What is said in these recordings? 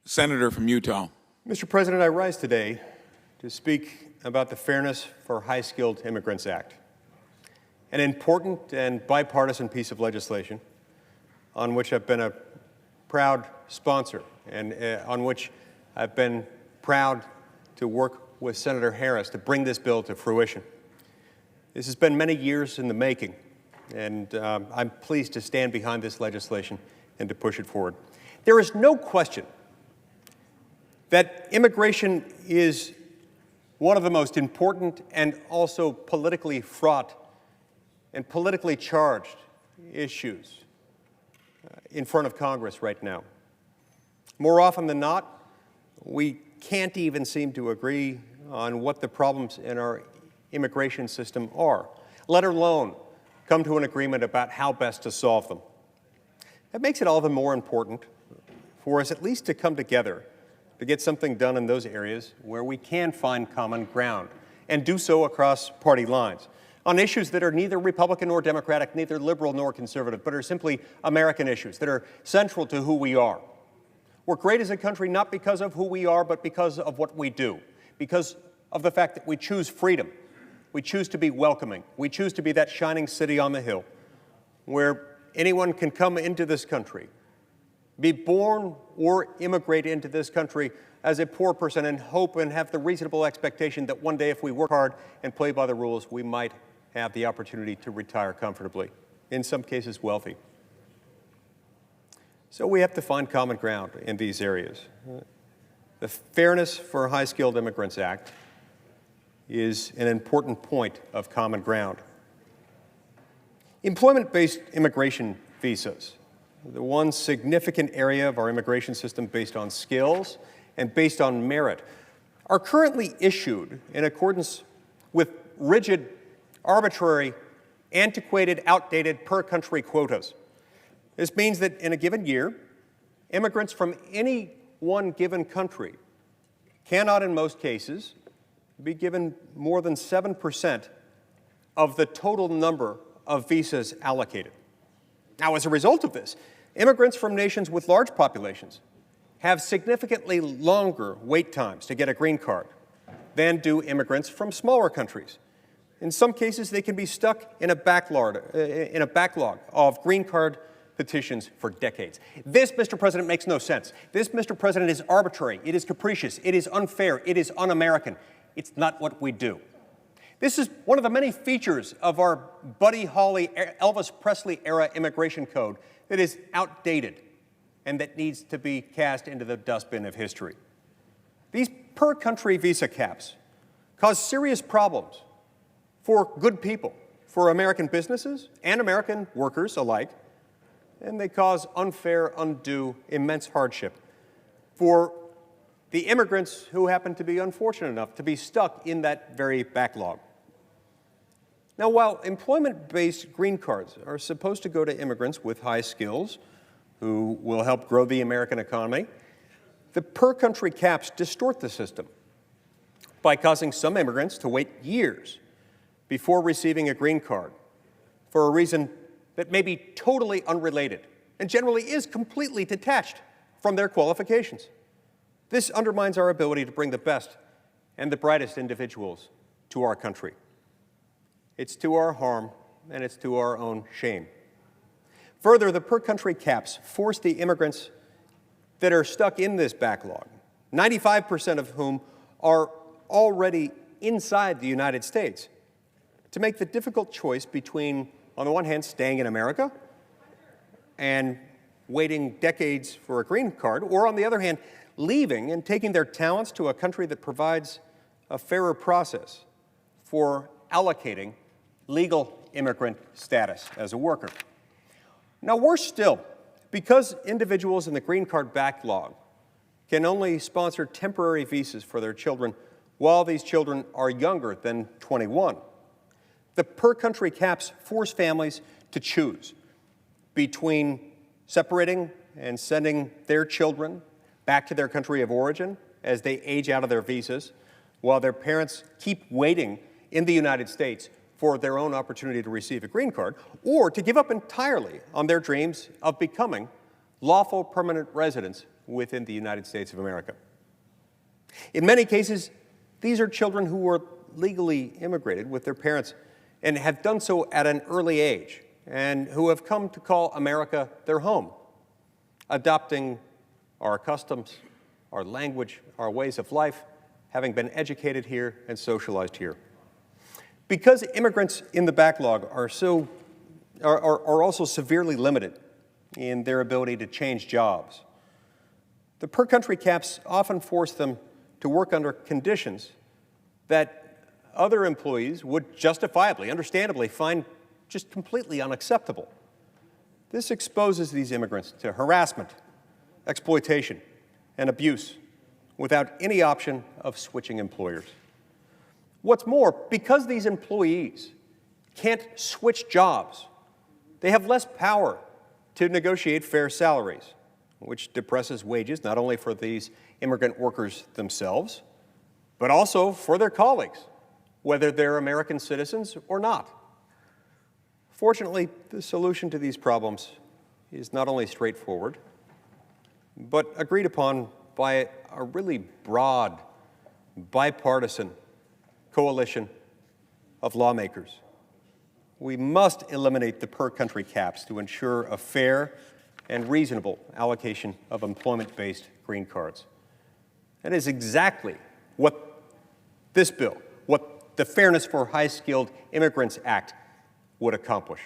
Senator from Utah. Mr. President, I rise today to speak about the Fairness for High-Skilled Immigrants Act, an important and bipartisan piece of legislation on which I've been a proud sponsor and on which I've been proud to work with Senator Harris to bring this bill to fruition. This has been many years in the making, and I'm pleased to stand behind this legislation and to push it forward. There is no question that immigration is one of the most important and also politically fraught and politically charged issues in front of Congress right now. More often than not, we can't even seem to agree on what the problems in our immigration system are, let alone come to an agreement about how best to solve them. That makes it all the more important for us at least to come together to get something done in those areas where we can find common ground and do so across party lines on issues that are neither Republican nor Democratic, neither liberal nor conservative, but are simply American issues that are central to who we are. We're great as a country not because of who we are, but because of what we do, because of the fact that we choose freedom. We choose to be welcoming. We choose to be that shining city on the hill where anyone can come into this country, be born or immigrate into this country as a poor person and hope and have the reasonable expectation that one day if we work hard and play by the rules, we might have the opportunity to retire comfortably, in some cases wealthy. So we have to find common ground in these areas. The Fairness for High-Skilled Immigrants Act is an important point of common ground. Employment-based immigration visas, the one significant area of our immigration system based on skills and based on merit, are currently issued in accordance with rigid, arbitrary, antiquated, outdated per-country quotas. This means that in a given year, immigrants from any one given country cannot, in most cases, be given more than 7% of the total number of visas allocated. Now, as a result of this, immigrants from nations with large populations have significantly longer wait times to get a green card than do immigrants from smaller countries. In some cases, they can be stuck in a backlog of green card petitions for decades. This, Mr. President, makes no sense. This, Mr. President, is arbitrary. It is capricious. It is unfair. It is un-American. It's not what we do. This is one of the many features of our Buddy Holly, Elvis Presley era immigration code that is outdated and that needs to be cast into the dustbin of history. These per-country visa caps cause serious problems for good people, for American businesses and American workers alike, and they cause unfair, undue, immense hardship for the immigrants who happen to be unfortunate enough to be stuck in that very backlog. Now, while employment-based green cards are supposed to go to immigrants with high skills who will help grow the American economy, the per-country caps distort the system by causing some immigrants to wait years before receiving a green card for a reason that may be totally unrelated and generally is completely detached from their qualifications. This undermines our ability to bring the best and the brightest individuals to our country. It's to our harm, and it's to our own shame. Further, the per-country caps force the immigrants that are stuck in this backlog, 95% of whom are already inside the United States, to make the difficult choice between, on the one hand, staying in America and waiting decades for a green card, or on the other hand, leaving and taking their talents to a country that provides a fairer process for allocating legal immigrant status as a worker. Now, worse still, because individuals in the green card backlog can only sponsor temporary visas for their children while these children are younger than 21, the per-country caps force families to choose between separating and sending their children back to their country of origin as they age out of their visas, while their parents keep waiting in the United States for their own opportunity to receive a green card, or to give up entirely on their dreams of becoming lawful permanent residents within the United States of America. In many cases, these are children who were legally immigrated with their parents and have done so at an early age, and who have come to call America their home, adopting our customs, our language, our ways of life, having been educated here and socialized here. Because immigrants in the backlog are also severely limited in their ability to change jobs, the per-country caps often force them to work under conditions that other employees would justifiably, understandably, find just completely unacceptable. This exposes these immigrants to harassment, exploitation, and abuse without any option of switching employers. What's more, because these employees can't switch jobs, they have less power to negotiate fair salaries, which depresses wages not only for these immigrant workers themselves, but also for their colleagues, whether they're American citizens or not. Fortunately, the solution to these problems is not only straightforward, but agreed upon by a really broad, bipartisan coalition of lawmakers. We must eliminate the per-country caps to ensure a fair and reasonable allocation of employment-based green cards. That is exactly what this bill, what the Fairness for High-Skilled Immigrants Act would accomplish.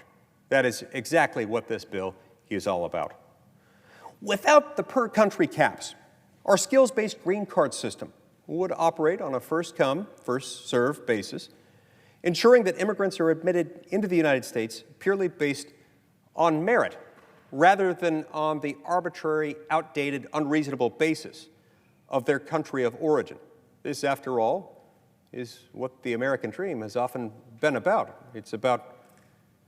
That is exactly what this bill is all about. Without the per-country caps, our skills-based green card system would operate on a first-come, first-served basis, ensuring that immigrants are admitted into the United States purely based on merit, rather than on the arbitrary, outdated, unreasonable basis of their country of origin. This, after all, is what the American dream has often been about. It's about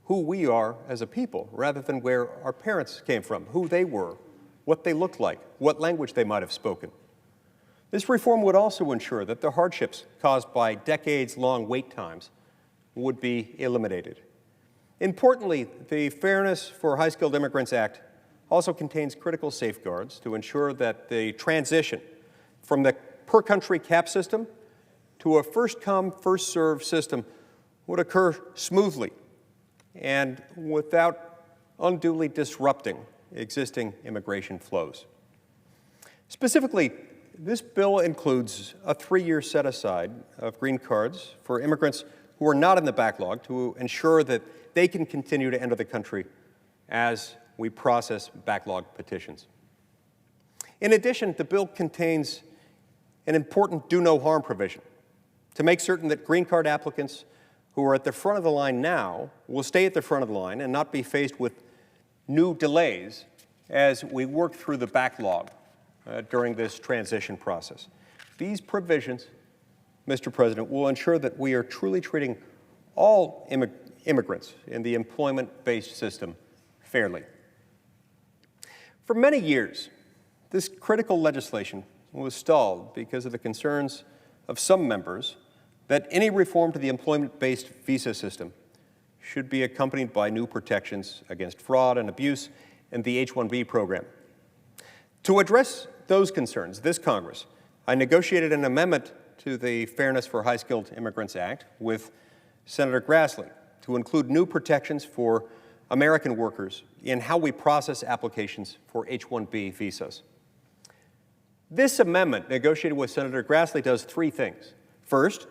who we are as a people, rather than where our parents came from, who they were, what they looked like, what language they might have spoken. This reform would also ensure that the hardships caused by decades-long wait times would be eliminated. Importantly, the Fairness for High-Skilled Immigrants Act also contains critical safeguards to ensure that the transition from the per-country cap system to a first-come, first-served system would occur smoothly and without unduly disrupting existing immigration flows. Specifically, this bill includes a 3-year set-aside of green cards for immigrants who are not in the backlog to ensure that they can continue to enter the country as we process backlog petitions. In addition, the bill contains an important do-no-harm provision to make certain that green card applicants who are at the front of the line now will stay at the front of the line and not be faced with new delays as we work through the backlog during this transition process. These provisions, Mr. President, will ensure that we are truly treating all immigrants in the employment-based system fairly. For many years, this critical legislation was stalled because of the concerns of some members that any reform to the employment-based visa system should be accompanied by new protections against fraud and abuse in the H-1B program. To address those concerns, this Congress, I negotiated an amendment to the Fairness for High-Skilled Immigrants Act with Senator Grassley to include new protections for American workers in how we process applications for H-1B visas. This amendment, negotiated with Senator Grassley, does 3 things. First,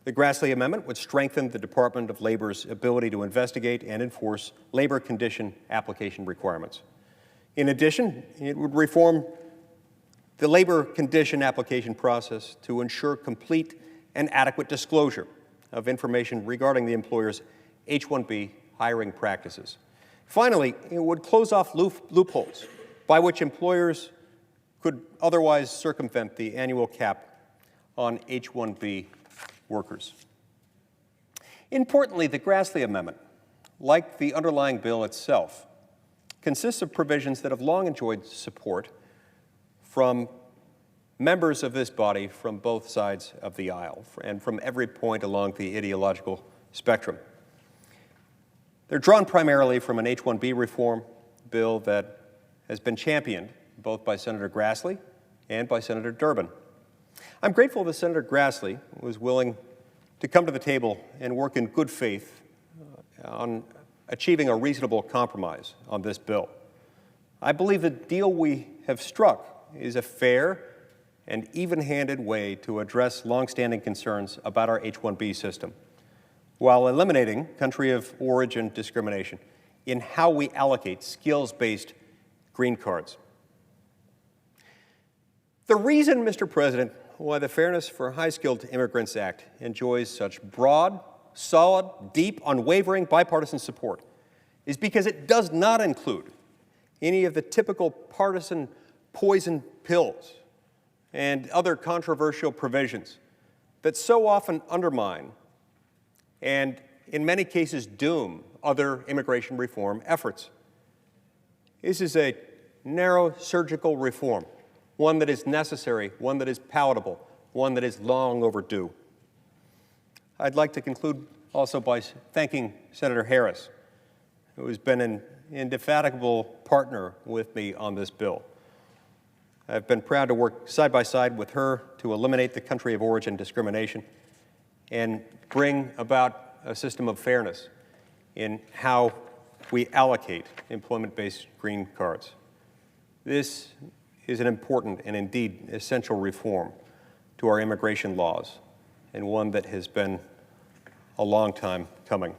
the Grassley Amendment would strengthen the Department of Labor's ability to investigate and enforce labor condition application requirements. In addition, it would reform the labor condition application process to ensure complete and adequate disclosure of information regarding the employer's H-1B hiring practices. Finally, it would close off loopholes by which employers could otherwise circumvent the annual cap on H-1B workers. Importantly, the Grassley Amendment, like the underlying bill itself, consists of provisions that have long enjoyed support from members of this body from both sides of the aisle and from every point along the ideological spectrum. They're drawn primarily from an H-1B reform bill that has been championed both by Senator Grassley and by Senator Durbin. I'm grateful that Senator Grassley was willing to come to the table and work in good faith on achieving a reasonable compromise on this bill. I believe the deal we have struck is a fair and even-handed way to address longstanding concerns about our H-1B system, while eliminating country of origin discrimination in how we allocate skills-based green cards. The reason, Mr. President, why the Fairness for High-Skilled Immigrants Act enjoys such broad, solid, deep, unwavering bipartisan support is because it does not include any of the typical partisan poison pills and other controversial provisions that so often undermine and, in many cases, doom other immigration reform efforts. This is a narrow surgical reform, one that is necessary, one that is palatable, one that is long overdue. I'd like to conclude also by thanking Senator Harris, who has been an indefatigable partner with me on this bill. I've been proud to work side by side with her to eliminate the country of origin discrimination and bring about a system of fairness in how we allocate employment-based green cards. This is an important and indeed essential reform to our immigration laws, and one that has been a long time coming.